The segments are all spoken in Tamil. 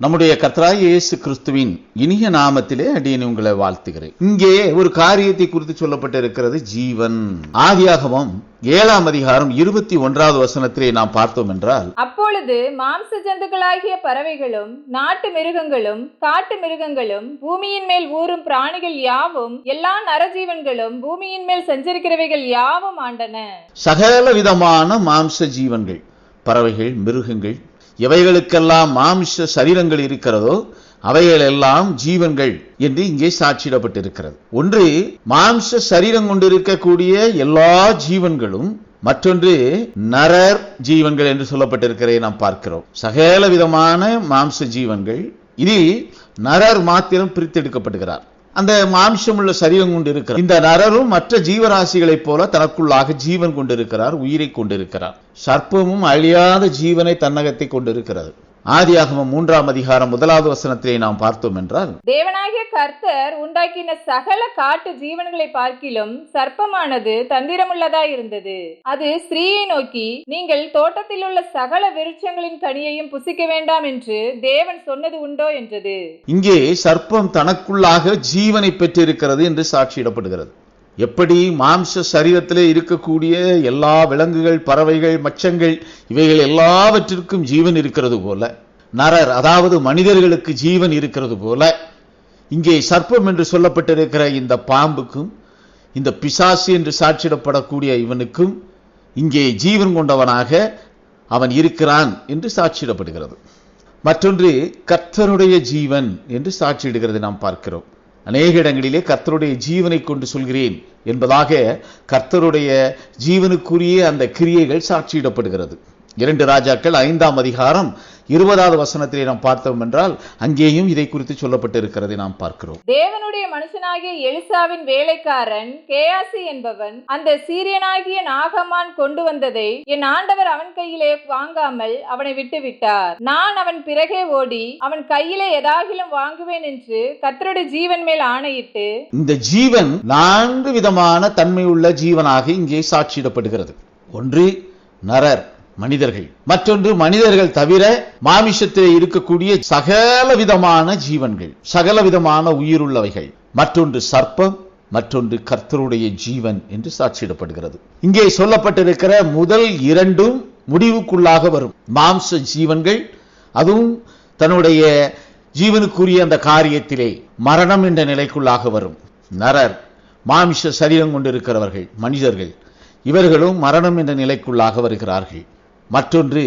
நம்முடைய கர்த்தராகிய இயேசு கிறிஸ்துவின் இனிய நாமத்திலே அடியேன் உங்களை வாழ்த்துகிறேன். இங்கே ஒரு காரியத்தை குறித்து சொல்லப்பட்டிருக்கிறது, ஜீவன். ஆதியாகமம் 7ஆம் அதிகாரம் 21வது வசனத்திலே நாம் பார்த்தோம் என்றால், அப்பொழுது மாம்ச ஜந்துக்களாகிய பறவைகளும் நாட்டு மிருகங்களும் காட்டு மிருகங்களும் பூமியின் மேல் ஊறும் பிராணிகள் யாவும் எல்லா நரஜீவன்களும் பூமியின் மேல் சஞ்சரிக்கிறவைகள் யாவும் ஆண்டன. சகல விதமான மாம்ச ஜீவன்கள், பறவைகள், மிருகங்கள், எவைகளுக்கெல்லாம் மாம்ச சரீரங்கள் இருக்கிறதோ அவைகள் எல்லாம் ஜீவன்கள் என்று இங்கே சாட்சியிடப்பட்டிருக்கிறது. ஒன்று மாம்ச சரீரம் கொண்டிருக்கக்கூடிய எல்லா ஜீவன்களும், மற்றொன்று நரர் ஜீவன்கள் என்று சொல்லப்பட்டிருக்கிறதை நாம் பார்க்கிறோம். சகல விதமான மாம்ச ஜீவன்கள், இதில் நரர் மாத்திரம் பிரித்தெடுக்கப்படுகிறார். அந்த மாம்சம் உள்ள சரீரம் கொண்டிருக்கிறார். இந்த நரரும் மற்ற ஜீவராசிகளைப் போல தனக்குள்ளாக ஜீவன் கொண்டிருக்கிறார், உயிரை கொண்டிருக்கிறார். சர்ப்பமும் அழியாத ஜீவனை தன்னகத்தை கொண்டிருக்கிறது. ஆதியாகமம் 3ஆம் அதிகாரம் 1வது வசனத்திலே நாம் பார்த்தோம் என்றால், தேவனாகிய கர்த்தர் உண்டாக்கின சகல காட்டு ஜீவன்களை பார்க்கிலும் சர்ப்பமானது தந்திரமுள்ளதாய் இருந்தது. அது ஸ்திரீயை நோக்கி, நீங்கள் தோட்டத்தில் உள்ள சகல விருட்சங்களின் கனியையும் புசிக்க வேண்டாம் என்று தேவன் சொன்னது உண்டோ என்றது. இங்கே சர்ப்பம் தனக்குள்ளாக ஜீவனை பெற்றிருக்கிறது என்று சாட்சியிடப்படுகிறது. எப்படி மாம்ச சரீரத்திலே இருக்கக்கூடிய எல்லா விலங்குகள், பறவைகள், மச்சங்கள், இவைகள் எல்லாவற்றிற்கும் ஜீவன் இருக்கிறது போல, நரர் அதாவது மனிதர்களுக்கு ஜீவன் இருக்கிறது போல, இங்கே சர்ப்பம் என்று சொல்லப்பட்டிருக்கிற இந்த பாம்புக்கும், இந்த பிசாசு என்று சாட்சியிடப்படக்கூடிய இவனுக்கும் இங்கே ஜீவன் கொண்டவனாக அவன் இருக்கிறான் என்று சாட்சியிடப்படுகிறது. மற்றொன்று கர்த்தருடைய ஜீவன் என்று சாட்சியிடுகிறது நாம் பார்க்கிறோம். அநேக இடங்களிலே கர்த்தருடைய ஜீவனை கொண்டு சொல்கிறேன் என்பதாக கர்த்தருடைய ஜீவனுக்குரிய அந்த கிரியைகள் சாட்சியிடப்படுகிறது. 2 ராஜாக்கள் 5ஆம் அதிகாரம் 20வது வசனத்திலே நாம் பார்த்தோம் என்றால், அங்கேயும் இதை குறித்து சொல்லப்பட்டிருக்கிறதை நாம் பார்க்கிறோம். தேவனுடைய மனுஷனாகிய எலிசாவின் வேலைக்காரன் கேயாசி என்பவன் அந்த சீரியனாகிய நாகமான் கொண்டு வந்ததை என் ஆண்டவர் அவன் கையிலே வாங்காமல் அவனை விட்டு விட்டார். நான் அவன் பிறகே ஓடி அவன் கையிலே எதாகிலும் வாங்குவேன் என்று கர்த்தருடைய ஜீவன் மேல் ஆணையிட்டு, இந்த ஜீவன் 4 விதமான தன்மையுள்ள ஜீவனாக இங்கே சாட்சியிடப்படுகிறது. ஒன்று நரர், மனிதர்கள். மற்றொன்று மனிதர்கள் தவிர மாமிசத்திலே இருக்கக்கூடிய சகல விதமான ஜீவன்கள், சகல விதமான உயிருள்ளவைகள். மற்றொன்று சர்ப்பம், மற்றொன்று கர்த்தருடைய ஜீவன் என்று சாட்சியிடப்படுகிறது. இங்கே சொல்லப்பட்டிருக்கிற முதல் 2ம் முடிவுக்குள்ளாக வரும் மாம்ச ஜீவன்கள். அதுவும் தன்னுடைய ஜீவனுக்குரிய அந்த காரியத்திலே மரணம் என்ற நிலைக்குள்ளாக வரும். நரர் மாமிச சரீரம் கொண்டிருக்கிறவர்கள், மனிதர்கள், இவர்களும் மரணம் என்ற நிலைக்குள்ளாக வருகிறார்கள். மற்றொன்று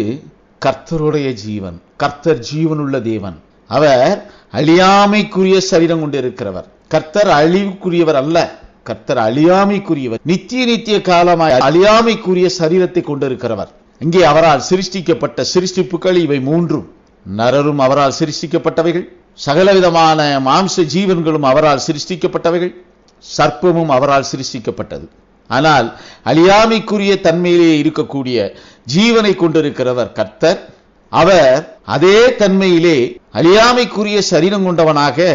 கர்த்தருடைய ஜீவன். கர்த்தர் ஜீவனுள்ள தேவன். அவர் அழியாமைக்குரிய சரீரம் கொண்டிருக்கிறவர். கர்த்தர் அழிவுக்குரியவர் அல்ல, கர்த்தர் அழியாமைக்குரியவர். நித்திய காலமாய் அழியாமைக்குரிய சரீரத்தை கொண்டிருக்கிறவர். இங்கே அவரால் சிருஷ்டிக்கப்பட்ட சிருஷ்டிப்புகள் இவை 3. நரரும் அவரால் சிருஷ்டிக்கப்பட்டவைகள், சகலவிதமான மாம்ச ஜீவன்களும் அவரால் சிருஷ்டிக்கப்பட்டவைகள், சர்ப்பமும் அவரால் சிருஷ்டிக்கப்பட்டது. ஆனால் அழியாமைக்குரிய தன்மையிலே இருக்கக்கூடிய ஜீவனை கொண்டிருக்கிறவர் கர்த்தர். அவர் அதே தன்மையிலே அழியாமைக்குரிய சரீரம் கொண்டவனாக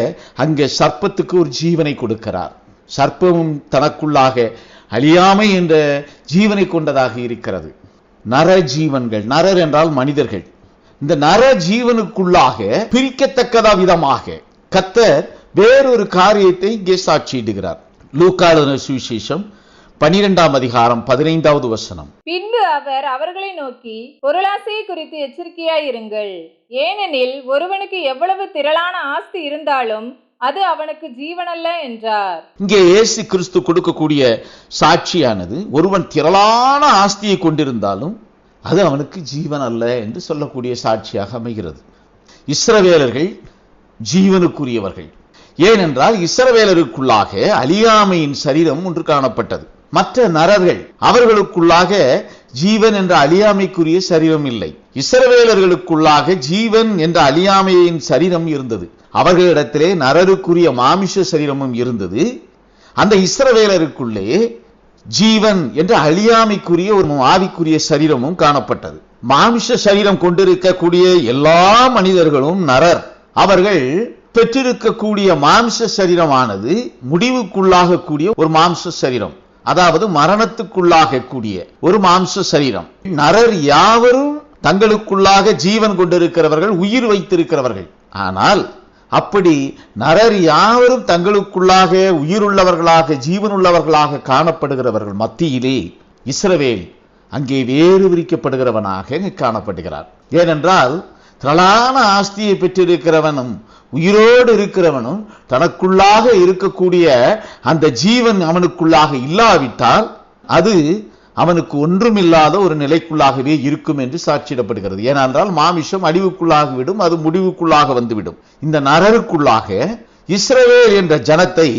அங்கே சர்ப்பத்துக்கு ஒரு ஜீவனை கொடுக்கிறார். சர்ப்பமும் தனக்குள்ளாக அழியாமை என்ற ஜீவனை கொண்டதாக இருக்கிறது. நர ஜீவன்கள், நரர் என்றால் மனிதர்கள். இந்த நர ஜீவனுக்குள்ளாக பிரிக்கத்தக்கத விதமாக கர்த்தர் வேறொரு காரியத்தை இங்கே சாட்சியிடுகிறார். லூக்கா எழுதின சுவிசேஷம் 12ஆம் அதிகாரம் 15வது வசனம். பின்பு அவர் அவர்களை நோக்கி, பொருளாசையை குறித்து எச்சரிக்கையாயிருங்கள். ஏனெனில் ஒருவனுக்கு எவ்வளவு திரளான ஆஸ்தி இருந்தாலும் அது அவனுக்கு ஜீவனல்ல என்றார். இங்கே இயேசு கிறிஸ்து கொடுக்கக்கூடிய சாட்சியானது, ஒருவன் திரளான ஆஸ்தியை கொண்டிருந்தாலும் அது அவனுக்கு ஜீவன் அல்ல என்று சொல்லக்கூடிய சாட்சியாக அமைகிறது. இஸ்ரவேலர்கள் ஜீவனுக்குரியவர்கள். ஏனென்றால் இஸ்ரவேலருக்குள்ளாக அழியாமையின் சரீரம் ஒன்று காணப்பட்டது. மற்ற நரர்கள், அவர்களுக்குள்ளாக ஜீவன் என்ற அழியாமைக்குரிய சரீரம் இல்லை. இஸ்ரவேலர்களுக்குள்ளாக ஜீவன் என்ற அழியாமையின் சரீரம் இருந்தது. அவர்களிடத்திலே நரருக்குரிய மாமிச சரீரமும் இருந்தது. அந்த இஸ்ரவேலருக்குள்ளே ஜீவன் என்ற அழியாமைக்குரிய ஒரு ஆவிக்குரிய சரீரமும் காணப்பட்டது. மாமிச சரீரம் கொண்டிருக்கக்கூடிய எல்லா மனிதர்களும் நரர். அவர்கள் பெற்றிருக்கக்கூடிய மாம்ச சரீரமானது முடிவுக்குள்ளாக கூடிய ஒரு மாம்ச சரீரம், அதாவது மரணத்துக்குள்ளாக கூடிய ஒரு மாம்ச சரீரம். நரர் யாவரும் தங்களுக்குள்ளாக ஜீவன் கொண்டிருக்கிறவர்கள், உயிர் வைத்திருக்கிறவர்கள். ஆனால் அப்படி நரர் யாவரும் தங்களுக்குள்ளாக உயிருள்ளவர்களாக ஜீவனுள்ளவர்களாக காணப்படுகிறவர்கள் மத்தியிலே இஸ்ரவேல் அங்கே வேறு விரிக்கப்படுகிறவனாக காணப்படுகிறார். ஏனென்றால் திரளான ஆஸ்தியை பெற்றிருக்கிறவனும் உயிரோடு இருக்கிறவனும் தனக்குள்ளாக இருக்கக்கூடிய அந்த ஜீவன் அவனுக்குள்ளாக இல்லாவிட்டால் அது அவனுக்கு ஒன்றுமில்லாத ஒரு நிலைக்குள்ளாகவே இருக்கும் என்று சாட்சியிடப்படுகிறது. ஏனென்றால் மாமிசம் அழிவுக்குள்ளாகிவிடும், அது முடிவுக்குள்ளாக வந்துவிடும். இந்த நரருக்குள்ளாக இஸ்ரவேல் என்ற ஜனத்தை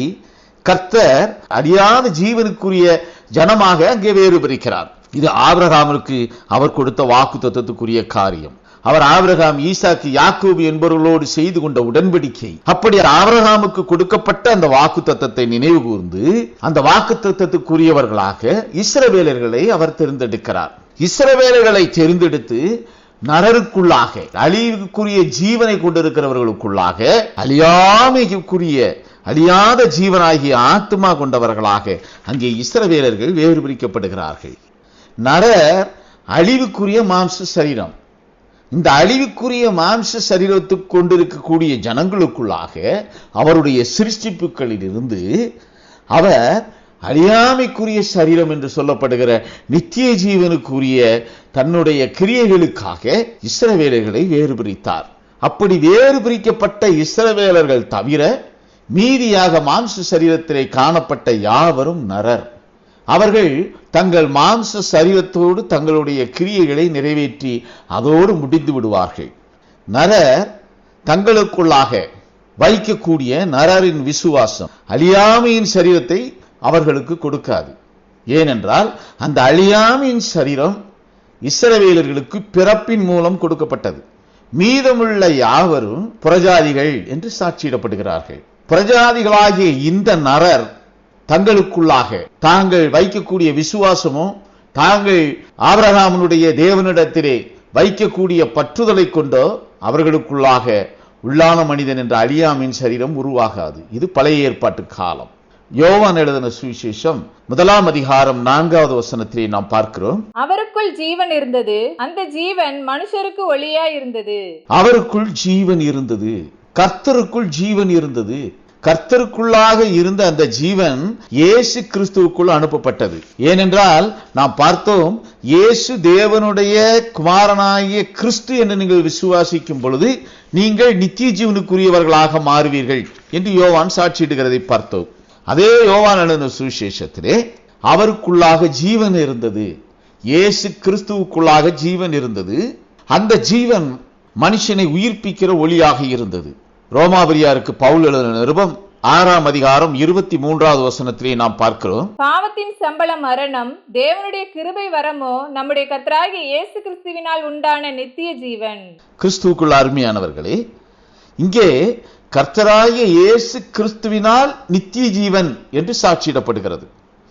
கர்த்தர் அழியாத ஜீவனுக்குரிய ஜனமாக அங்கே வேறு பிரிக்கிறார். இது ஆபிரகாமிற்கு அவர் கொடுத்த வாக்குத்தத்தத்துக்குரிய காரியம். அவர் ஆபிரகாம், ஈசாக்கு, யாக்கோபு என்பவர்களோடு செய்து கொண்ட உடன்படிக்கை. அப்படி ஆபிரகாமுக்கு கொடுக்கப்பட்ட அந்த வாக்குத்தத்தத்தை நினைவு கூர்ந்து அந்த வாக்குத்தத்தத்துக்குரியவர்களாக இஸ்ரவேலர்களை அவர் தேர்ந்தெடுக்கிறார். இஸ்ரவேலர்களை தேர்ந்தெடுத்து நரருக்குள்ளாக அழிவுக்குரிய ஜீவனை கொண்டிருக்கிறவர்களுக்குள்ளாக அழியாமைக்குரிய அழியாத ஜீவனாகிய ஆத்மா கொண்டவர்களாக அங்கே இஸ்ரவேலர்கள் வேறு பிரிக்கப்படுகிறார்கள். நரர் அழிவுக்குரிய மாம்ச சரீரம். இந்த அழிவுக்குரிய மாம்ச சரீரத்துக்கு கொண்டிருக்கக்கூடிய ஜனங்களுக்குள்ளாக அவருடைய சிருஷ்டிப்புகளில் இருந்து அவர் அழியாமைக்குரிய சரீரம் என்று சொல்லப்படுகிற நித்திய ஜீவனுக்குரிய தன்னுடைய கிரியைகளுக்காக இஸ்ரவேலர்களை வேறு பிரித்தார். அப்படி வேறு பிரிக்கப்பட்ட இஸ்ரவேலர்கள் தவிர மீதியாக மாம்ச சரீரத்திலே காணப்பட்ட யாவரும் நரர். அவர்கள் தங்கள் மாம்ச சரீரத்தோடு தங்களுடைய கிரியைகளை நிறைவேற்றி அதோடு முடிந்து விடுவார்கள். நரர் தங்களுக்குள்ளாக வைக்கக்கூடிய நரரின் விசுவாசம் அழியாமையின் சரீரத்தை அவர்களுக்கு கொடுக்காது. ஏனென்றால் அந்த அழியாமையின் சரீரம் இஸ்ரவேலர்களுக்கு பிறப்பின் மூலம் கொடுக்கப்பட்டது. மீதமுள்ள யாவரும் புறஜாதிகள் என்று சாட்சியிடப்படுகிறார்கள். புறஜாதிகளாகிய இந்த நரர் தங்களுக்குள்ளாக தாங்கள் வைக்கக்கூடிய விசுவாசமோ தாங்கள் ஆபிரகாமுடைய தேவனிடத்திலே வைக்கக்கூடிய பற்றுதலை கொண்டோ அவர்களுக்குள்ளாக உள்ளான மனிதன் என்ற அழியாமையின் சரீரம் உருவாகாது. இது பழைய ஏற்பாட்டு காலம். யோவான் எழுதின சுவிசேஷம் 1 அதிகாரம் 4வது வசனத்திலே நாம் பார்க்கிறோம், அவருக்குள் ஜீவன் இருந்தது, அந்த ஜீவன் மனுஷருக்கு ஒளியா இருந்தது. அவருக்குள் ஜீவன் இருந்தது, கர்த்தருக்குள் ஜீவன் இருந்தது. கர்த்தருக்குள்ளாக இருந்த அந்த ஜீவன் இயேசு கிறிஸ்துவுக்குள் அனுப்பப்பட்டது. ஏனென்றால் நாம் பார்த்தோம், இயேசு தேவனுடைய குமாரனாகிய கிறிஸ்து என்று நீங்கள் விசுவாசிக்கும் பொழுது நீங்கள் நித்திய ஜீவனுக்குரியவர்களாக மாறுவீர்கள் என்று யோவான் சாட்சியிடுகிறதை பார்த்தோம். அதே யோவான் எழுதின சுவிசேஷத்திலே அவருக்குள்ளாக ஜீவன் இருந்தது, இயேசு கிறிஸ்துவுக்குள்ளாக ஜீவன் இருந்தது. அந்த ஜீவன் மனுஷனை உயிர்ப்பிக்கிற ஒளியாக இருந்தது. ரோமாபுரியாருக்கு பவுல் எழுதின நிருபம் 6 அதிகாரம் 23வது வசனத்திலே நாம் பார்க்கிறோம், பாவத்தின் சம்பளம் மரணம், தேவனுடைய கிருபை வரமோ நம்முடைய கர்த்தராகிய இயேசு கிறிஸ்துவினால் உண்டான நித்திய ஜீவன். கிறிஸ்துவுக்குள் அருமையானவர்களே, இங்கே கர்த்தராகிய இயேசு கிறிஸ்துவினால் நித்திய ஜீவன் என்று சாட்சியிடப்படுகிறது.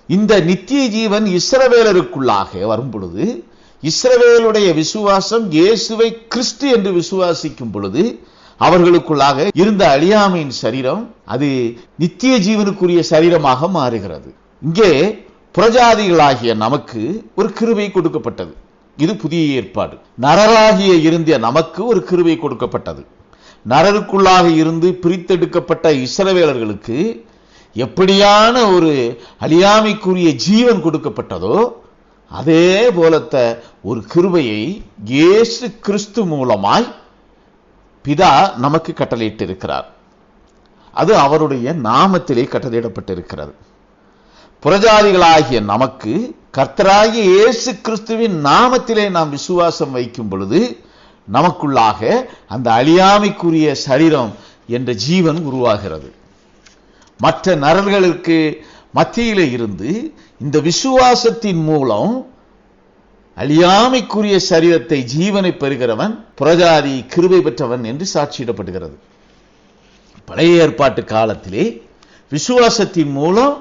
இந்த நித்திய ஜீவன் இஸ்ரவேலருக்குள்ளாக வரும் பொழுது இஸ்ரவேலுடைய விசுவாசம் இயேசுவை கிறிஸ்து என்று விசுவாசிக்கும் பொழுது அவர்களுக்குள்ளாக இருந்த அழியாமையின் சரீரம் அது நித்திய ஜீவனுக்குரிய சரீரமாக மாறுகிறது. இங்கே புறஜாதிகளாகிய நமக்கு ஒரு கிருபை கொடுக்கப்பட்டது. இது புதிய ஏற்பாடு. நரராகிய இருந்த நமக்கு ஒரு கிருபை கொடுக்கப்பட்டது. நரருக்குள்ளாக இருந்து பிரித்தெடுக்கப்பட்ட இஸ்ரவேலர்களுக்கு எப்படியான ஒரு அழியாமைக்குரிய ஜீவன் கொடுக்கப்பட்டதோ அதே போலத்த ஒரு கிருபையை இயேசு கிறிஸ்து மூலமாய் பிதா நமக்கு கட்டளையிட்டிருக்கிறார். அது அவருடைய நாமத்திலே கட்டளையிடப்பட்டிருக்கிறது. புறஜாதிகளாகிய நமக்கு கர்த்தராகிய இயேசு கிறிஸ்துவின் நாமத்திலே நாம் விசுவாசம் வைக்கும் பொழுது நமக்குள்ளாக அந்த அழியாமைக்குரிய சரீரம் என்ற ஜீவன் உருவாகிறது. மற்ற நரர்களுக்கு மத்தியிலே இருந்து இந்த விசுவாசத்தின் மூலம் அழியாமைக்குரிய சரீரத்தை ஜீவனை பெறுகிறவன் புறஜாதி கிருபை பெற்றவன் என்று சாட்சியிடப்படுகிறது. பழைய ஏற்பாட்டு காலத்திலே விசுவாசத்தின் மூலம்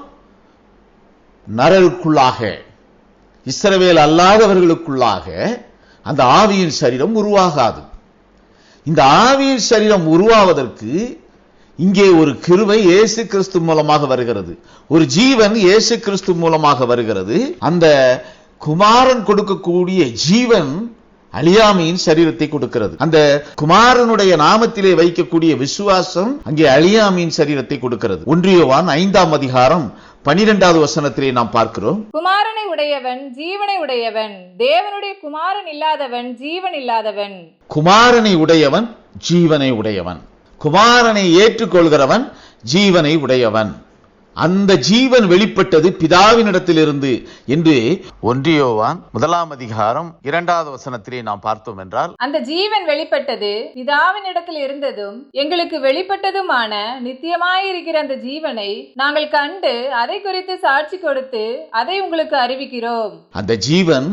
நரருக்குள்ளாக இஸ்ரவேல் அல்லாதவர்களுக்குள்ளாக அந்த ஆவியின் சரீரம் உருவாகாது. இந்த ஆவியின் சரீரம் உருவாவதற்கு இங்கே ஒரு கிருபை இயேசு கிறிஸ்து மூலமாக வருகிறது. ஒரு ஜீவன் இயேசு கிறிஸ்து மூலமாக வருகிறது. அந்த குமாரன் கொடுக்கக்கூடிய ஜீவன் அழியாமையின் சரீரத்தை கொடுக்கிறது. அந்த குமாரனுடைய நாமத்திலே வைக்கக்கூடிய விசுவாசம் அங்கே அழியாமையின் சரீரத்தை கொடுக்கிறது. 1 யோவான் 5ஆம் அதிகாரம் 12வது வசனத்திலே நாம் பார்க்கிறோம், குமாரனை உடையவன் ஜீவனை உடையவன், தேவனுடைய குமாரன் இல்லாதவன் ஜீவன் இல்லாதவன். குமாரனை உடையவன் ஜீவனை உடையவன், குமாரனை ஏற்றுக்கொள்கிறவன் ஜீவனை உடையவன். அந்த ஜீவன் வெளிப்பட்டது பிதாவினிடத்திலிருந்து என்று 1 யோவான் 1ஆம் அதிகாரம் 2வது வசனத்திலே நாம் பார்த்தோம் என்றால், அந்த ஜீவன் வெளிப்பட்டது பிதாவினிடத்தில் இருந்ததும் எங்களுக்கு வெளிப்பட்டதுமான நித்தியமாயிருக்கிற அந்த ஜீவனை நாங்கள் கண்டு அதை குறித்து சாட்சி கொடுத்து அதை உங்களுக்கு அறிவிக்கிறோம். அந்த ஜீவன்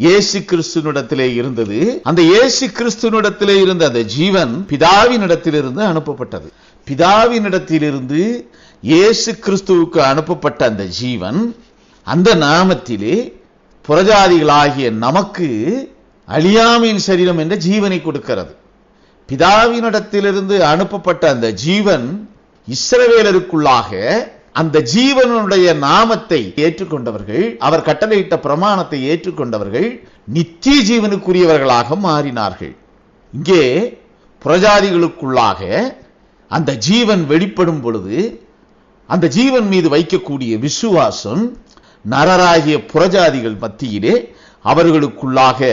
இயேசு கிறிஸ்துவினிடத்திலே இருந்தது. அந்த இயேசு கிறிஸ்துவினிடத்திலே இருந்த அந்த ஜீவன் பிதாவினிடத்திலிருந்து அனுப்பப்பட்டது. பிதாவினிடத்திலிருந்து இயேசு கிறிஸ்துவுக்கு அனுப்பப்பட்ட அந்த ஜீவன் அந்த நாமத்திலே புறஜாதிகளாகிய நமக்கு அழியாமையின் சரீரம் என்ற ஜீவனை கொடுக்கிறது. பிதாவினிடத்திலிருந்து அனுப்பப்பட்ட அந்த ஜீவன் இஸ்ரவேலருக்குள்ளாக அந்த ஜீவனுடைய நாமத்தை ஏற்றுக்கொண்டவர்கள், அவர் கட்டளையிட்ட பிரமாணத்தை ஏற்றுக்கொண்டவர்கள் நித்திய ஜீவனுக்குரியவர்களாக மாறினார்கள். இங்கே புறஜாதிகளுக்குள்ளாக அந்த ஜீவன் வெளிப்படும் பொழுது அந்த ஜீவன் மீது வைக்கக்கூடிய விசுவாசம் நரராகிய புறஜாதிகள் மத்தியிலே அவர்களுக்குள்ளாக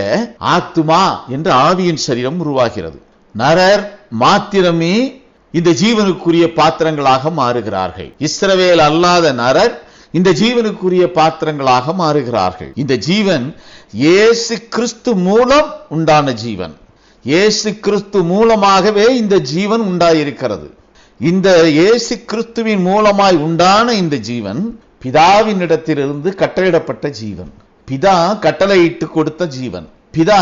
ஆத்துமா என்ற ஆவியின் சரீரம் உருவாகிறது. நரர் மாத்திரமே இந்த ஜீவனுக்குரிய பாத்திரங்களாக மாறுகிறார்கள். இஸ்ரவேல் அல்லாத நரர் இந்த ஜீவனுக்குரிய பாத்திரங்களாக மாறுகிறார்கள். இந்த ஜீவன் இயேசு கிறிஸ்து மூலம் உண்டான ஜீவன். இயேசு கிறிஸ்து மூலமாகவே இந்த ஜீவன் உண்டாயிருக்கிறது. இந்த இயேசு கிறிஸ்துவின் மூலமாய் உண்டான இந்த ஜீவன் பிதாவினிடத்திலிருந்து கட்டளையிடப்பட்ட ஜீவன். பிதா கட்டளையிட்டு கொடுத்த ஜீவன். பிதா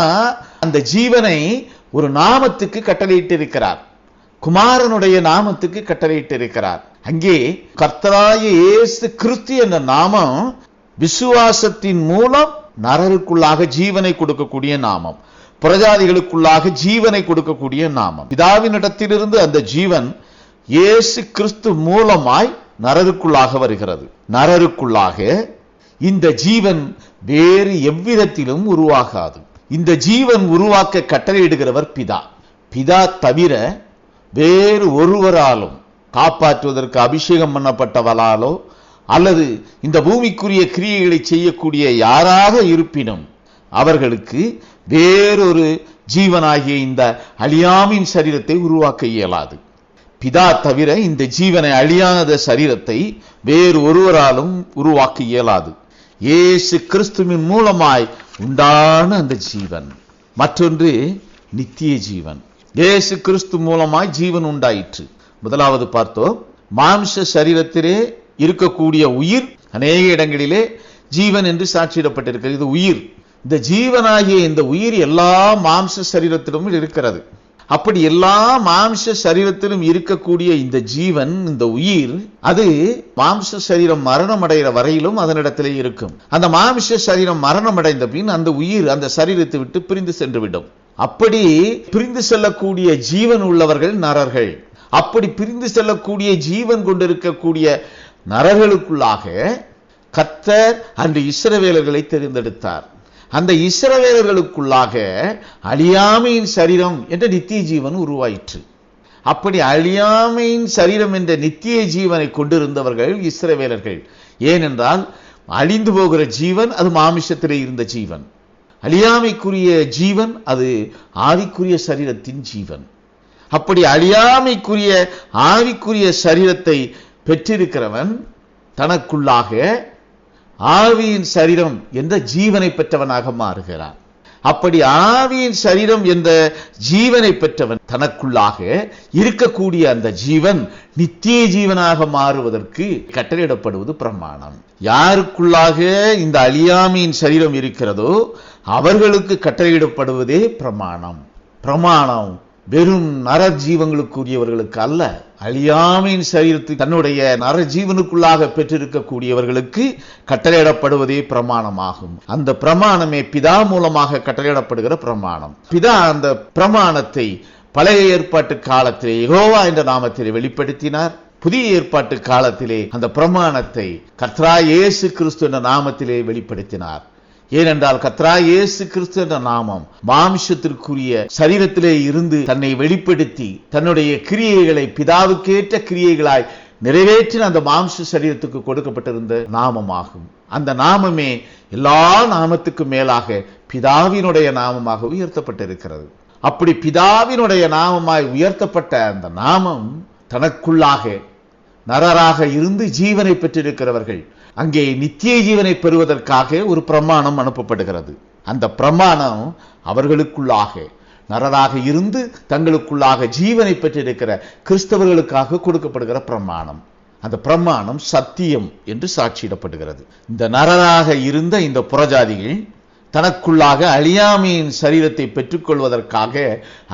அந்த ஜீவனை ஒரு நாமத்துக்கு கட்டளையிட்டு இருக்கிறார். குமாரனுடைய நாமத்துக்கு கட்டளையிட்டு இருக்கிறார். அங்கே கர்த்தராகிய இயேசு கிறிஸ்து என்ற நாமம் விசுவாசத்தின் மூலம் நரருக்குள்ளாக ஜீவனை கொடுக்கக்கூடிய நாமம், புறஜாதிகளுக்குள்ளாக ஜீவனை கொடுக்கக்கூடிய நாமம். பிதாவினிடத்திலிருந்து அந்த ஜீவன் இயேசு கிறிஸ்து மூலமாய் நரருக்குள்ளாக வருகிறது. நரருக்குள்ளாக இந்த ஜீவன் வேறு எவ்விதத்திலும் உருவாகாது. இந்த ஜீவன் உருவாக்க கட்டளையிடுகிறவர் பிதா. பிதா தவிர வேறு ஒருவராலும், காப்பாற்றுவதற்கு அபிஷேகம் பண்ணப்பட்டவளாலோ அல்லது இந்த பூமிக்குரிய கிரியைகளை செய்யக்கூடிய யாராக இருப்பினும் அவர்களுக்கு வேறொரு ஜீவனாகிய இந்த அழியாமையின் சரீரத்தை உருவாக்க இயலாது. பிதா தவிர இந்த ஜீவனை அழியாத சரீரத்தை வேறு ஒருவராலும் உருவாக்க இயலாது. இயேசு கிறிஸ்துவின் மூலமாய் உண்டான அந்த ஜீவன். மற்றொன்று நித்திய ஜீவன். இயேசு கிறிஸ்து மூலமாய் ஜீவன் உண்டாயிற்று. முதலாவது பார்த்தோம், மாம்ச சரீரத்திலே இருக்கக்கூடிய உயிர் அநேக இடங்களிலே ஜீவன் என்று சாட்சியிடப்பட்டிருக்கிறது. இது உயிர். இந்த ஜீவனாகிய இந்த உயிர் எல்லா மாம்ச சரீரத்திலும் இருக்கிறது. அப்படி எல்லா மாம்ச சரீரத்திலும் இருக்கக்கூடிய இந்த ஜீவன், இந்த உயிர், அது மாம்ச சரீரம் மரணம் அடைகிற வரையிலும் அதனிடத்திலே இருக்கும். அந்த மாம்ச சரீரம் மரணம் அடைந்த பின் அந்த உயிர் அந்த சரீரத்தை விட்டு பிரிந்து சென்றுவிடும். அப்படி பிரிந்து செல்லக்கூடிய ஜீவன் உள்ளவர்கள் நரர்கள். அப்படி பிரிந்து செல்லக்கூடிய ஜீவன் கொண்டிருக்கக்கூடிய நரர்களுக்குள்ளாக கர்த்தர் அன்று இஸ்ரவேலர்களை தெரிந்தெடுத்தார். அந்த இஸ்ரவேலர்களுக்குள்ளாக அழியாமையின் சரீரம் என்ற நித்திய ஜீவன் உருவாயிற்று. அப்படி அழியாமையின் சரீரம் என்ற நித்திய ஜீவனை கொண்டிருந்தவர்கள் இஸ்ரவேலர்கள். ஏனென்றால் அழிந்து போகிற ஜீவன் அது மாமிசத்திலே இருந்த ஜீவன். அழியாமைக்குரிய ஜீவன் அது ஆவிக்குரிய சரீரத்தின் ஜீவன். அப்படி அழியாமைக்குரிய ஆவிக்குரிய சரீரத்தை பெற்றிருக்கிறவன் தனக்குள்ளாக ஆவியின் சரீரம் என்ற ஜீவனை பெற்றவனாக மாறுகிறான். அப்படி ஆவியின் சரீரம் என்ற ஜீவனை பெற்றவன் தனக்குள்ளாக இருக்கக்கூடிய அந்த ஜீவன் நித்திய ஜீவனாக மாறுவதற்கு கட்டளையிடப்படுவது பிரமாணம். யாருக்குள்ளாக இந்த அழியாமையின் சரீரம் இருக்கிறதோ அவர்களுக்கு கட்டளையிடப்படுவதே பிரமாணம். பிரமாணம் வெறும் நரஜீவங்களுக்குரியவர்களுக்கு அல்ல, அழியாமையின் சரீரத்தை தன்னுடைய நரஜீவனுக்குள்ளாக பெற்றிருக்கக்கூடியவர்களுக்கு கட்டளையிடப்படுவதே பிரமாணமாகும். அந்த பிரமாணமே பிதா மூலமாக கட்டளையிடப்படுகிற பிரமாணம். பிதா அந்த பிரமாணத்தை பழைய ஏற்பாட்டு காலத்திலே யெகோவா என்ற நாமத்திலே வெளிப்படுத்தினார். புதிய ஏற்பாட்டு காலத்திலே அந்த பிரமாணத்தை கர்த்தராகிய இயேசு கிறிஸ்து என்ற நாமத்திலே வெளிப்படுத்தினார். ஏனென்றால் கர்த்தராகிய இயேசு கிறிஸ்து என்ற நாமம் மாம்சத்திற்குரிய சரீரத்திலே இருந்து தன்னை வெளிப்படுத்தி தன்னுடைய கிரியைகளை பிதாவுக்கேற்ற கிரியைகளாய் நிறைவேற்றின அந்த மாம்ச சரீரத்துக்கு கொடுக்கப்பட்டிருந்த நாமமாகும். அந்த நாமமே எல்லா நாமத்துக்கும் மேலாக பிதாவினுடைய நாமமாக உயர்த்தப்பட்டிருக்கிறது. அப்படி பிதாவினுடைய நாமமாய் உயர்த்தப்பட்ட அந்த நாமம் தனக்குள்ளாக நரராக இருந்து ஜீவனை பெற்றிருக்கிறவர்கள் அங்கே நித்திய ஜீவனை பெறுவதற்காக ஒரு பிரமாணம் அனுப்பப்படுகிறது. அந்த பிரமாணம் அவர்களுக்குள்ளாக நரராக இருந்து தங்களுக்குள்ளாக ஜீவனை பெற்றிருக்கிற கிறிஸ்தவர்களுக்காக கொடுக்கப்படுகிற பிரமாணம். அந்த பிரமாணம் சத்தியம் என்று சாட்சியிடப்படுகிறது. இந்த நரராக இருந்த இந்த புறஜாதிகள் தனக்குள்ளாக அழியாமையின் சரீரத்தை பெற்றுக்கொள்வதற்காக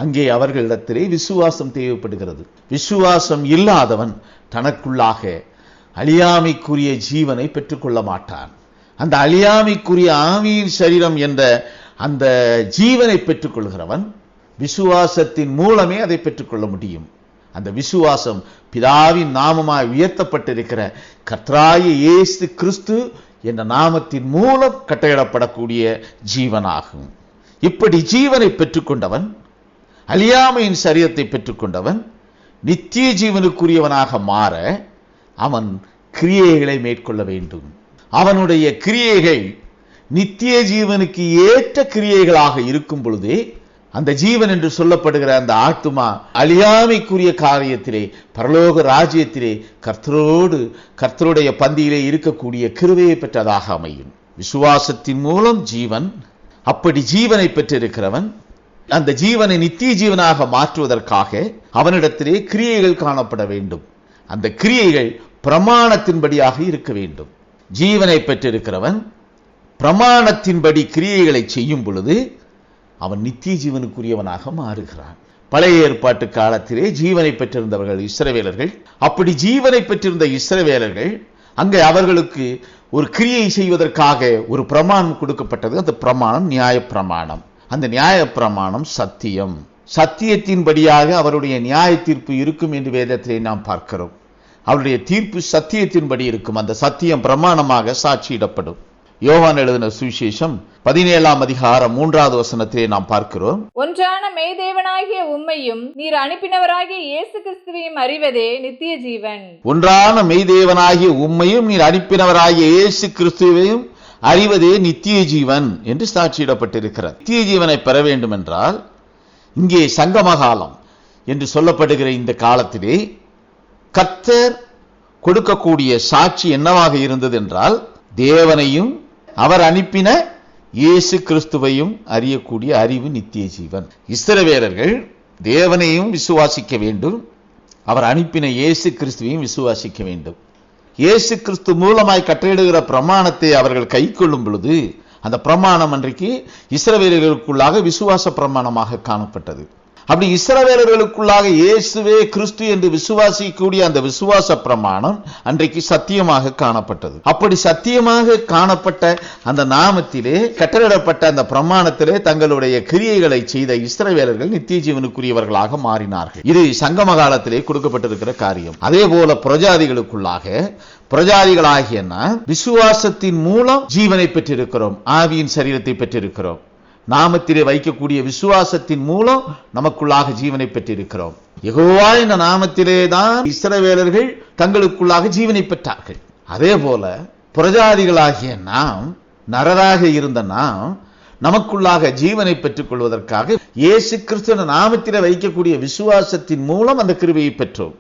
அங்கே அவர்களிடத்திலே விசுவாசம் தேவைப்படுகிறது. விசுவாசம் இல்லாதவன் தனக்குள்ளாக அழியாமைக்குரிய ஜீவனை பெற்றுக்கொள்ள மாட்டான். அந்த அழியாமைக்குரிய ஆவியின் சரீரம் என்ற அந்த ஜீவனை பெற்றுக்கொள்கிறவன் விசுவாசத்தின் மூலமே அதை பெற்றுக்கொள்ள முடியும். அந்த விசுவாசம் பிதாவின் நாமமாய் உயர்த்தப்பட்டிருக்கிற கர்த்தராகிய இயேசு கிறிஸ்து என்ற நாமத்தின் மூலம் கட்டளையிடப்படக்கூடிய ஜீவனாகும். இப்படி ஜீவனை பெற்றுக்கொண்டவன், அழியாமையின் சரீரத்தை பெற்றுக்கொண்டவன் நித்திய ஜீவனுக்குரியவனாக மாற அவன் கிரியைகளை மேற்கொள்ள வேண்டும். அவனுடைய கிரியைகள் நித்திய ஜீவனுக்கு ஏற்ற கிரியைகளாக இருக்கும் பொழுதே அந்த ஜீவன் என்று சொல்லப்படுகிற அந்த ஆத்துமா அழியாமைக்குரிய காரியத்திலே பரலோக ராஜ்யத்திலே கர்த்தருடைய பந்தியிலே இருக்கக்கூடிய கிருபையை பெற்றதாக அமையும். விசுவாசத்தின் மூலம் ஜீவன், அப்படி ஜீவனை பெற்றிருக்கிறவன் அந்த ஜீவனை நித்திய ஜீவனாக மாற்றுவதற்காக அவனிடத்திலே கிரியைகள் காணப்பட வேண்டும். அந்த கிரியைகள் பிரமாணத்தின்படியாக இருக்க வேண்டும். ஜீவனை பெற்றிருக்கிறவன் பிரமாணத்தின்படி கிரியைகளை செய்யும் பொழுது அவன் நித்திய ஜீவனுக்குரியவனாக மாறுகிறான். பழைய ஏற்பாட்டு காலத்திலே ஜீவனை பெற்றிருந்தவர்கள் இஸ்ரவேலர்கள். அப்படி ஜீவனை பெற்றிருந்த இஸ்ரவேலர்கள் அங்கே அவர்களுக்கு ஒரு கிரியை செய்வதற்காக ஒரு பிரமாணம் கொடுக்கப்பட்டது. அந்த பிரமாணம் நியாய பிரமாணம். அந்த நியாய பிரமாணம் சத்தியம். சத்தியத்தின்படியாக அவருடைய நியாய தீர்ப்பு இருக்கும் என்று வேதத்திலே நாம் பார்க்கிறோம். அவருடைய தீர்ப்பு சத்தியத்தின்படி இருக்கும். அந்த சத்தியம் பிரமாணமாக சாட்சியிடப்படும். யோவான் எழுதின சுவிசேஷம் 17ஆம் அதிகாரம் 3வது வசனத்திலே நாம் பார்க்கிறோம். ஒன்றான மெய்தேவனாகிய உம்மையும் நீர் அனுப்பினவராகிய இயேசு கிறிஸ்துவையும் அறிவதே நித்திய ஜீவன். ஒன்றான மெய்தேவனாகிய உம்மையும் நீர் அனுப்பினவராகிய இயேசு கிறிஸ்துவையும் அறிவதே நித்திய ஜீவன் என்று சாட்சியிடப்பட்டிருக்கிறது. நித்திய ஜீவனை பெற வேண்டும் என்றால் இங்கே சங்கமகாலம் என்று சொல்லப்படுகிற இந்த காலத்திலே கர்த்தர் கொடுக்கக்கூடிய சாட்சி என்னவாக இருந்தது என்றால் தேவனையும் அவர் அனுப்பின இயேசு கிறிஸ்துவையும் அறியக்கூடிய அறிவு நித்திய ஜீவன். இஸ்ரவேலர்கள் தேவனையும் விசுவாசிக்க வேண்டும், அவர் அனுப்பின இயேசு கிறிஸ்துவையும் விசுவாசிக்க வேண்டும். இயேசு கிறிஸ்து மூலமாய் கட்டளையிடுகிற பிரமாணத்தை அவர்கள் கை கொள்ளும் பொழுது அந்த பிரமாணம் அன்றைக்கு இஸ்ரவேலர்களுக்குள்ளாக விசுவாச பிரமாணமாக காணப்பட்டது. அப்படி இஸ்ரவேலர்களுக்குள்ளாக இயேசுவே கிறிஸ்து என்று விசுவாசிக்கக்கூடிய அந்த விசுவாச பிரமாணம் அன்றைக்கு சத்தியமாக காணப்பட்டது. அப்படி சத்தியமாக காணப்பட்ட அந்த நாமத்திலே கட்டளையிடப்பட்ட அந்த பிரமாணத்திலே தங்களுடைய கிரியைகளை செய்த இஸ்ரவேலர்கள் நித்திய ஜீவனுக்குரியவர்களாக மாறினார்கள். இது சங்கம காலத்திலே கொடுக்கப்பட்டிருக்கிற காரியம். அதே போல பிரஜாதிகளாகிய விசுவாசத்தின் மூலம் ஜீவனை பெற்றிருக்கிறோம், ஆவியின் சரீரத்தை பெற்றிருக்கிறோம். நாமத்திலே வைக்கக்கூடிய விசுவாசத்தின் மூலம் நமக்குள்ளாக ஜீவனை பெற்றிருக்கிறோம். யெகோவா என்ற நாமத்திலே தான் இஸ்ரவேலர்கள் தங்களுக்குள்ளாக ஜீவனை பெற்றார்கள். அதே போல புறஜாதிகளாகிய நாம், நரராக இருந்த நாம், நமக்குள்ளாக ஜீவனை பெற்றுக் கொள்வதற்காக இயேசு கிறிஸ்து நாமத்திலே வைக்கக்கூடிய விசுவாசத்தின் மூலம் அந்த கிருபையை பெற்றோம்,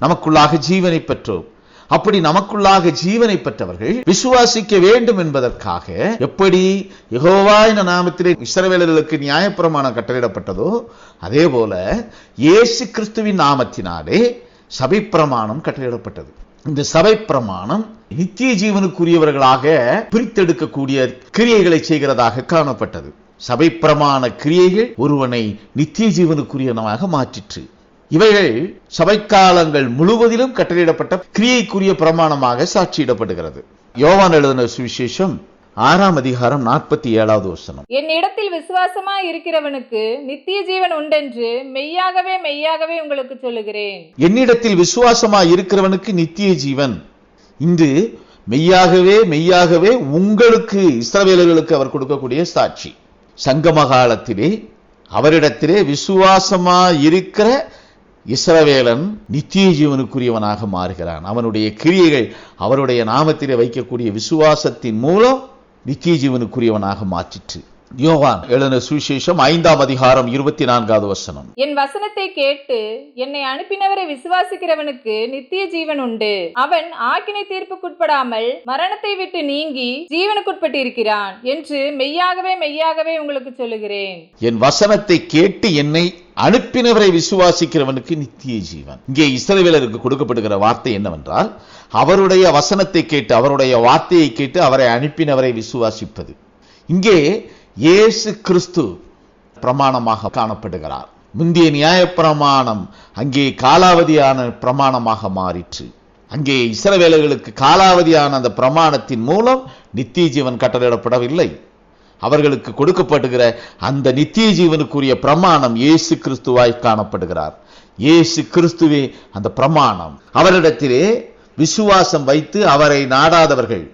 நமக்குள்ளாக ஜீவனை பெற்றோம். அப்படி நமக்குள்ளாக ஜீவனை பெற்றவர்கள் விசுவாசிக்க வேண்டும் என்பதற்காக எப்படி யெகோவா என்ற நாமத்திலே இஸ்ரவேலர்களுக்கு நியாயப்பிரமாணம் கட்டளையிடப்பட்டதோ அதே போல இயேசு கிறிஸ்துவின் நாமத்தினாலே சபை பிரமாணம் கட்டளையிடப்பட்டது. இந்த சபை பிரமாணம் நித்திய ஜீவனுக்குரியவர்களாக பிரித்தெடுக்கக்கூடிய கிரியைகளை செய்கிறதாக காணப்பட்டது. சபை பிரமாண கிரியைகள் ஒருவனை நித்திய ஜீவனுக்குரியவனாக மாற்றிற்று. இவைகள் சபைக்காலங்கள் முழுவதிலும் கட்டளையிடப்பட்ட கிரியைக்குரிய பிரமாணமாக சாட்சியிடப்படுகிறது. யோவான் எழுதின சுவிசேஷம் 6ஆம் அதிகாரம் 47வது வசனம். என்னிடத்தில் விசுவாசமாய் இருக்கிறவனுக்கு நித்திய ஜீவன் உண்டென்று மெய்யாகவே மெய்யாகவே உங்களுக்கு சொல்லுகிறேன். என்னிடத்தில் விசுவாசமாய் இருக்கிறவனுக்கு நித்திய ஜீவன். இன்று மெய்யாகவே மெய்யாகவே உங்களுக்கு, இஸ்ரவேலர்களுக்கு அவர் கொடுக்கக்கூடிய சாட்சி, சங்கம காலத்திலே அவரிடத்திலே விசுவாசமா இருக்கிற இஸ்ரவேலன் நித்திய ஜீவனுக்குரியவனாக மாறுகிறான். அவனுடைய கிரியைகள் அவருடைய நாமத்திலே வைக்கக்கூடிய விசுவாசத்தின் மூலம் நித்திய ஜீவனுக்குரியவனாக மாற்றிற்று. யோவான் எழுதின சுவிசேஷம் 5ஆம் அதிகாரம் 24வது வசனம். என் வசனத்தை கேட்டு என்னை அனுப்பினவரை விசுவாசிக்கிறவனுக்கு நித்திய ஜீவன் உண்டு. அவன் ஆக்கினை தீர்ப்புக்குட்படாமல் மரணத்தை விட்டு நீங்கி ஜீவனுக்குட்பட்டு இருக்கிறான் என்று மெய்யாகவே மெய்யாகவே உங்களுக்கு சொல்லுகிறேன். என் வசனத்தை கேட்டு என்னை அனுப்பினவரை விசுவாசிக்கிறவனுக்கு நித்திய ஜீவன். இங்கே இஸ்ரவேலருக்கு கொடுக்கப்படுகிற வார்த்தை என்னவென்றால், அவருடைய வசனத்தை கேட்டு, அவருடைய வார்த்தையை கேட்டு அவரை அனுப்பினவரை விசுவாசிப்பது. இங்கே இயேசு கிறிஸ்து பிரமாணமாக காணப்படுகிறார். முந்தைய நியாயப்பிரமாணம் அங்கே காலாவதியான பிரமாணமாக மாறிற்று. அங்கே இஸ்ரவேலர்களுக்கு காலாவதியான அந்த பிரமாணத்தின் மூலம் நித்திய ஜீவன் கட்டளையிடப்படவில்லை. அவர்களுக்கு கொடுக்கப்படுகிற அந்த நித்திய ஜீவனுக்குரிய பிரமாணம் இயேசு கிறிஸ்துவாய் காணப்படுகிறார். இயேசு கிறிஸ்துவே அந்த பிரமாணம். அவரிடத்திலே விசுவாசம் வைத்து அவரை நாடாதவர்கள்,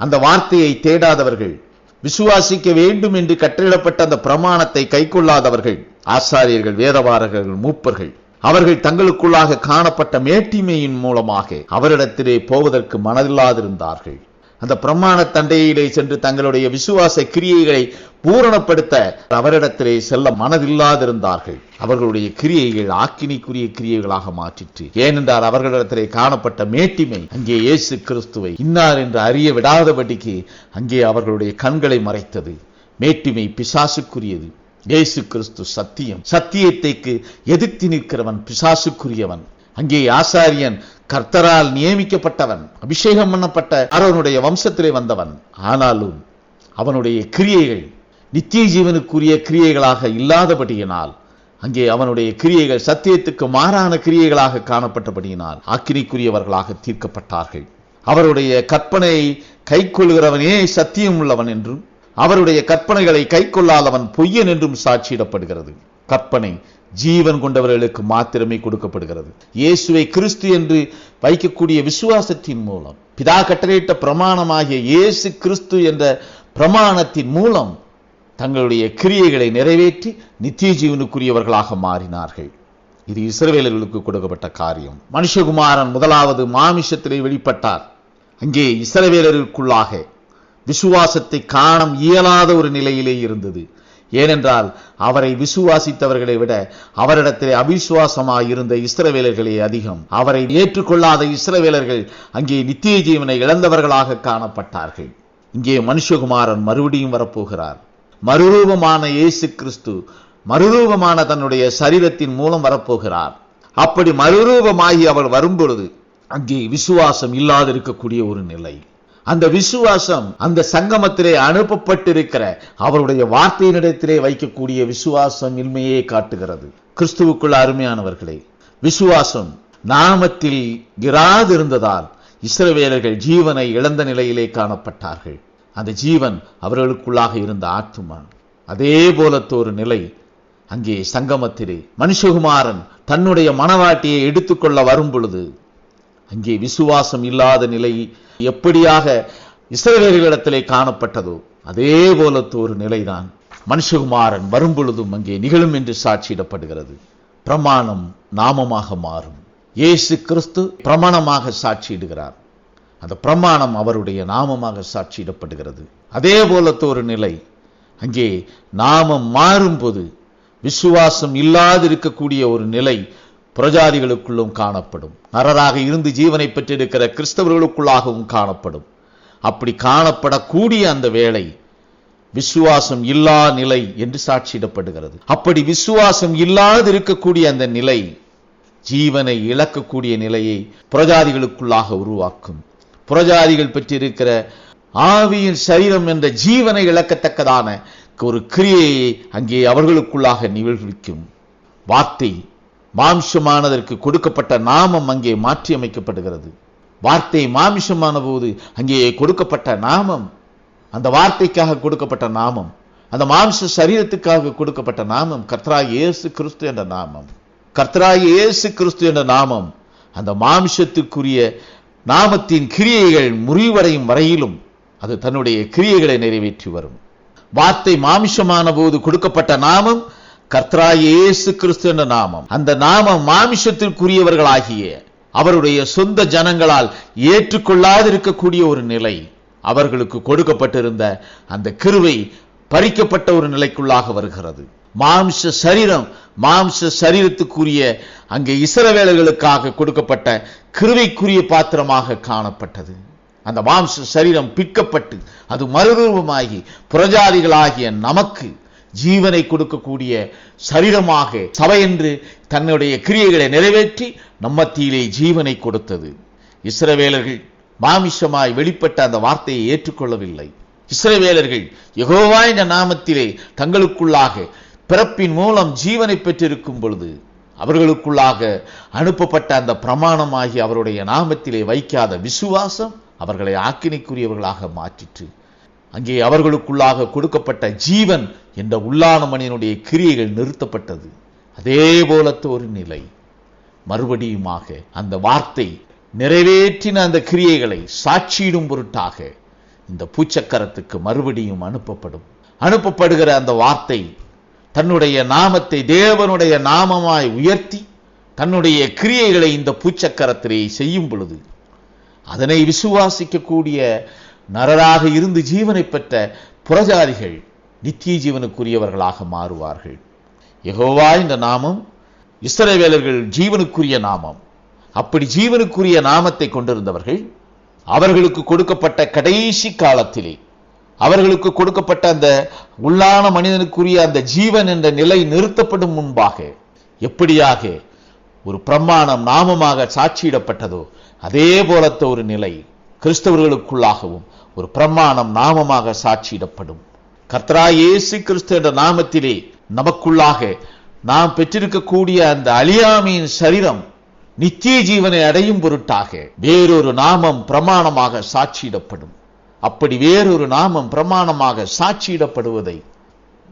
அந்த வார்த்தையை தேடாதவர்கள், விசுவாசிக்க வேண்டும் என்று கட்டளையிடப்பட்ட அந்த பிரமாணத்தை கைக்கொள்ளாதவர்கள், ஆசாரியர்கள், வேதபாரகர்கள், மூப்பர்கள், அவர்கள் தங்களுக்குள்ளாக காணப்பட்ட மேட்டிமையின் மூலமாக அவரிடத்திலே போவதற்கு மனதில்லாதிருந்தார்கள். அந்த பிரமாண தண்டையிலே சென்று தங்களுடைய விசுவாச கிரியைகளை பூரணப்படுத்த அவரிடத்திலே செல்ல மனதில்லாதிருந்தார்கள். அவர்களுடைய கிரியைகள் ஆக்கினிக்குரிய கிரியைகளாக மாற்றிற்று. ஏனென்றால் அவர்களிடத்திலே காணப்பட்ட மேட்டிமை அங்கே இயேசு கிறிஸ்துவை இன்னார் என்று அறிய விடாதபடிக்கு அங்கே அவர்களுடைய கண்களை மறைத்தது. மேட்டிமை பிசாசுக்குரியது, இயேசு கிறிஸ்து சத்தியம். சத்தியத்தைக்கு எதிர்த்து நிற்கிறவன் பிசாசுக்குரியவன். அங்கே ஆசாரியன் கர்த்தரால் நியமிக்கப்பட்டவன், அபிஷேகம் பண்ணப்பட்ட ஆரோனுடைய வம்சத்திலே வந்தவன். ஆனாலும் அவனுடைய கிரியைகள் நித்திய ஜீவனுக்குரிய கிரியைகளாக இல்லாதபடியினால், அங்கே அவனுடைய கிரியைகள் சத்தியத்துக்கு மாறான கிரியைகளாக காணப்பட்டபடியினால் ஆக்கினைக்குரியவர்களாக தீர்க்கப்பட்டார்கள். அவருடைய கற்பனையை கைக்கொள்கிறவனே சத்தியம் உள்ளவன் என்றும், அவருடைய கற்பனைகளை கைக்கொள்ளாதவன் பொய்யன் என்றும் சாட்சியிடப்படுகிறது. கற்பனை ஜீவன் கொண்டவர்களுக்கு மாத்திரமே கொடுக்கப்படுகிறது. இயேசுவை கிறிஸ்து என்று வைக்கக்கூடிய விசுவாசத்தின் மூலம், பிதா கட்டளையிட்ட பிரமாணமாகிய இயேசு கிறிஸ்து என்ற பிரமாணத்தின் மூலம் தங்களுடைய கிரியைகளை நிறைவேற்றி நித்திய ஜீவனுக்குரியவர்களாக மாறினார்கள். இது இஸ்ரவேலர்களுக்கு கொடுக்கப்பட்ட காரியம். மனுஷகுமாரன் முதலாவது மாமிசத்திலே வெளிப்பட்டார். அங்கே இஸ்ரவேலருக்குள்ளாக விசுவாசத்தை காண இயலாத ஒரு நிலையிலே இருந்தது. ஏனென்றால் அவரை விசுவாசித்தவர்களை விட அவரிடத்திலே அவிசுவாசமாய் இருந்த இஸ்ரவேலர்களே அதிகம். அவரை ஏற்றுக்கொள்ளாத இஸ்ரவேலர்கள் அங்கே நித்திய ஜீவனை இழந்தவர்களாக காணப்பட்டார்கள். இங்கே மனுஷகுமாரன் மறுபடியும் வரப்போகிறார். மறுரூபமான இயேசு கிறிஸ்து மறுரூபமான தன்னுடைய சரீரத்தின் மூலம் வரப்போகிறார். அப்படி மறுரூபமாகி அவர் வரும்பொழுது அங்கே விசுவாசம் இல்லாதிருக்கக்கூடிய ஒரு நிலை, அந்த விசுவாசம் அந்த சங்கமத்திலே அனுப்பப்பட்டிருக்கிற அவருடைய வார்த்தையினிடத்திலே வைக்கக்கூடிய விசுவாசம் இன்மையே காட்டுகிறது. கிறிஸ்துவுக்குள்ள அருமையானவர்களே, விசுவாசம் நாமத்தில் இராதிருந்ததால் இஸ்ரவேலர்கள் ஜீவனை இழந்த நிலையிலே காணப்பட்டார்கள். அந்த ஜீவன் அவர்களுக்குள்ளாக இருந்த ஆத்துமா. அதே போலத்தொரு நிலை அங்கே சங்கமத்திலே மனுஷகுமாரன் தன்னுடைய மனவாட்டியை எடுத்துக்கொள்ள வரும் பொழுது அங்கே விசுவாசம் இல்லாத நிலை எப்படியாக இஸ்ரவேலர்களிடத்திலே காணப்பட்டதோ அதே போலத்தொரு நிலைதான் மனுஷகுமாரன் வரும் பொழுதும் அங்கே நிகழும் என்று சாட்சியிடப்படுகிறது. பிரமாணம் நாமமாக மாறும். இயேசு கிறிஸ்து பிரமாணமாக சாட்சியிடுகிறார். அந்த பிரமாணம் அவருடைய நாமமாக சாட்சியிடப்படுகிறது. அதே போலத்தொரு நிலை அங்கே நாமம் மாறும்போது விசுவாசம் இல்லாதிருக்கக்கூடிய ஒரு நிலை புறஜாதிகளுக்குள்ளும் காணப்படும். நரராக இருந்து ஜீவனை பெற்றிருக்கிற கிறிஸ்தவர்களுக்குள்ளாகவும் காணப்படும். அப்படி காணப்படக்கூடிய அந்த வேளை விசுவாசம் இல்லா நிலை என்று சாட்சியிடப்படுகிறது. அப்படி விசுவாசம் இல்லாதிருக்கக்கூடிய அந்த நிலை ஜீவனை இழக்கக்கூடிய நிலையை புறஜாதிகளுக்குள்ளாக உருவாக்கும். புறஜாதிகள் பெற்றிருக்கிற ஆவியின் சரீரம் என்ற ஜீவனை இழக்கத்தக்கதான ஒரு கிரியையை அங்கே அவர்களுக்குள்ளாக நிகழ்விக்கும். வார்த்தை மாம்சமானதற்கு கொடுக்கப்பட்ட நாமம் அங்கே மாற்றி அமைக்கப்படுகிறது. வார்த்தை மாம்சமான போது அங்கே கொடுக்கப்பட்ட நாமம், அந்த வார்த்தைக்காக கொடுக்கப்பட்ட நாமம், அந்த மாம்ச சரீரத்துக்காக கொடுக்கப்பட்ட நாமம் கர்த்தராகிய இயேசு கிறிஸ்து என்ற நாமம். கர்த்தராகிய இயேசு கிறிஸ்து என்ற நாமம் அந்த மாம்சத்துக்குரிய நாமத்தின் கிரியைகள் முறிவடையும் வரையிலும் அது தன்னுடைய கிரியைகளை நிறைவேற்றி வரும். வார்த்தை மாமிசமான போது கொடுக்கப்பட்ட நாமம் கர்த்தராகிய இயேசு கிறிஸ்து என்ற நாமம். அந்த நாமம் மாமிசத்திற்குரியவர்களாகிய அவருடைய சொந்த ஜனங்களால் ஏற்றுக்கொள்ளாதிருக்கக்கூடிய ஒரு நிலை, அவர்களுக்கு கொடுக்கப்பட்டிருந்த அந்த கிருபை பறிக்கப்பட்ட ஒரு நிலைக்குள்ளாக வருகிறது. மாம்ச சரீரத்துக்குரிய அங்கே இஸ்ரவேலர்களுக்காக கொடுக்கப்பட்ட கிருபைக்குரிய பாத்திரமாக காணப்பட்டது. அந்த மாம்ச சரீரம் பிற்கப்பட்டு அது மறுரூபமாகி புறஜாதிகளாகிய நமக்கு ஜீவனை கொடுக்கக்கூடிய சரீரமாக சபை என்று தன்னுடைய கிரியைகளை நிறைவேற்றி நம்மத்திலே ஜீவனை கொடுத்தது. இஸ்ரவேலர்கள் மாமிசமாய் வெளிப்பட்ட அந்த வார்த்தையை ஏற்றுக்கொள்ளவில்லை. இஸ்ரவேலர்கள் யெகோவா என்ற நாமத்திலே தங்களுக்குள்ளாக பிறப்பின் மூலம் ஜீவனை பெற்றிருக்கும் பொழுது அவர்களுக்குள்ளாக அனுப்பப்பட்ட அந்த பிரமாணமாகி அவருடைய நாமத்திலே வைக்காத விசுவாசம் அவர்களை ஆக்கினைக்குரியவர்களாக மாற்றிற்று. அங்கே அவர்களுக்குள்ளாக கொடுக்கப்பட்ட ஜீவன் என்ற உள்ளான மனிதனுடைய கிரியைகள் நிறுத்தப்பட்டது. அதே போலத்த ஒரு நிலை மறுபடியுமாக அந்த வார்த்தை நிறைவேற்றின அந்த கிரியைகளை சாட்சியிடும் பொருட்டாக இந்த பூச்சக்கரத்துக்கு மறுபடியும் அனுப்பப்படுகிற அந்த வார்த்தை தன்னுடைய நாமத்தை தேவனுடைய நாமமாய் உயர்த்தி தன்னுடைய கிரியைகளை இந்த பூச்சக்கரத்திலே செய்யும் பொழுது அதனை விசுவாசிக்கக்கூடிய நரராக இருந்து ஜீவனை பெற்ற புறஜாதிகள் நித்திய ஜீவனுக்குரியவர்களாக மாறுவார்கள். யெகோவா இந்த நாமம் இஸ்ரவேலர்கள் ஜீவனுக்குரிய நாமம். அப்படி ஜீவனுக்குரிய நாமத்தை கொண்டிருந்தவர்கள் அவர்களுக்கு கொடுக்கப்பட்ட கடைசி காலத்திலே அவர்களுக்கு கொடுக்கப்பட்ட அந்த உள்ளான மனிதனுக்குரிய அந்த ஜீவன் என்ற நிலை நிறுத்தப்படும் முன்பாக எப்படியாக ஒரு பிரமாணம் நாமமாக சாட்சியிடப்பட்டதோ அதே போலத்த ஒரு நிலை கிறிஸ்தவர்களுக்குள்ளாகவும் ஒரு பிரமாணம் நாமமாக சாட்சியிடப்படும். கர்த்தராகிய இயேசு கிறிஸ்து என்ற நாமத்திலே நமக்குள்ளாக நாம் பெற்றிருக்கக்கூடிய அந்த அழியாமையின் சரீரம் நித்திய ஜீவனை அடையும் பொருட்டாக வேறொரு நாமம் பிரமாணமாக சாட்சியிடப்படும். அப்படி வேறொரு நாமம் பிரமாணமாக சாட்சியிடப்படுவதை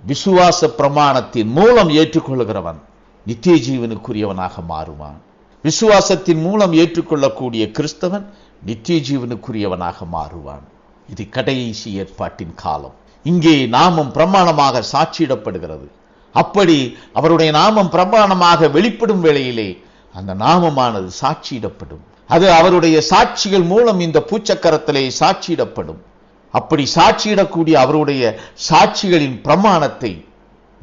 விசுவாச பிரமாணத்தின் மூலம் ஏற்றுக்கொள்கிறவன் நித்திய ஜீவனுக்குரியவனாக மாறுவான். விசுவாசத்தின் மூலம் ஏற்றுக்கொள்ளக்கூடிய கிறிஸ்தவன் நித்திய ஜீவனுக்குரியவனாக மாறுவான். இது கடைசி ஏற்பாட்டின் காலம். இங்கே நாமம் பிரமாணமாக சாட்சியிடப்படுகிறது. அப்படி அவருடைய நாமம் பிரமாணமாக வெளிப்படும் வேளையிலே அந்த நாமமானது சாட்சியிடப்படும். அது அவருடைய சாட்சிகள் மூலம் இந்த பூச்சக்கரத்திலே சாட்சியிடப்படும். அப்படி சாட்சியிடக்கூடிய அவருடைய சாட்சிகளின் பிரமாணத்தை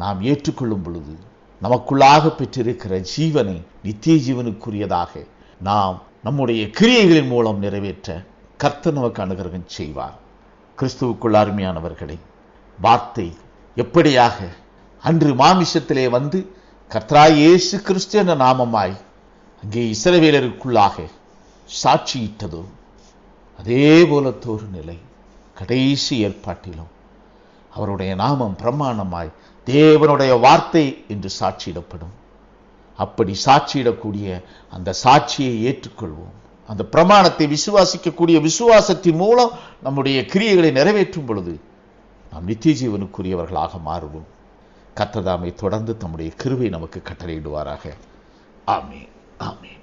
நாம் ஏற்றுக்கொள்ளும் பொழுது நமக்குள்ளாக பெற்றிருக்கிற ஜீவனை நித்திய ஜீவனுக்குரியதாக நாம் நம்முடைய கிரியைகளின் மூலம் நிறைவேற்ற கர்த்தர் நமக்கு அனுகிரகம் செய்வார். கிறிஸ்துவுக்குள் அருமையானவர்களே, வார்த்தை எப்படியாக அன்று மாமிசத்திலே வந்து கர்த்தராகிய இயேசு கிறிஸ்து என்ற நாமமாய் அங்கே இஸ்ரவேலருக்குள்ளாக சாட்சியிட்டதோ அதே போலத்தோரு நிலை கடைசி ஏற்பாட்டிலும் அவருடைய நாமம் பிரமாணமாய் தேவனுடைய வார்த்தை என்று சாட்சியிடப்படும். அப்படி சாட்சியிடக்கூடிய அந்த சாட்சியை ஏற்றுக்கொள்வோம். அந்த பிரமாணத்தை விசுவாசிக்கக்கூடிய விசுவாசத்தின் மூலம் நம்முடைய கிரியைகளை நிறைவேற்றும் பொழுது நாம் நித்திய ஜீவனுக்குரியவர்களாக மாறுவோம். கர்த்தர் தாமே தொடர்ந்து தம்முடைய கிருபை நமக்கு கட்டளையிடுவாராக. ஆமென், ஆமென்.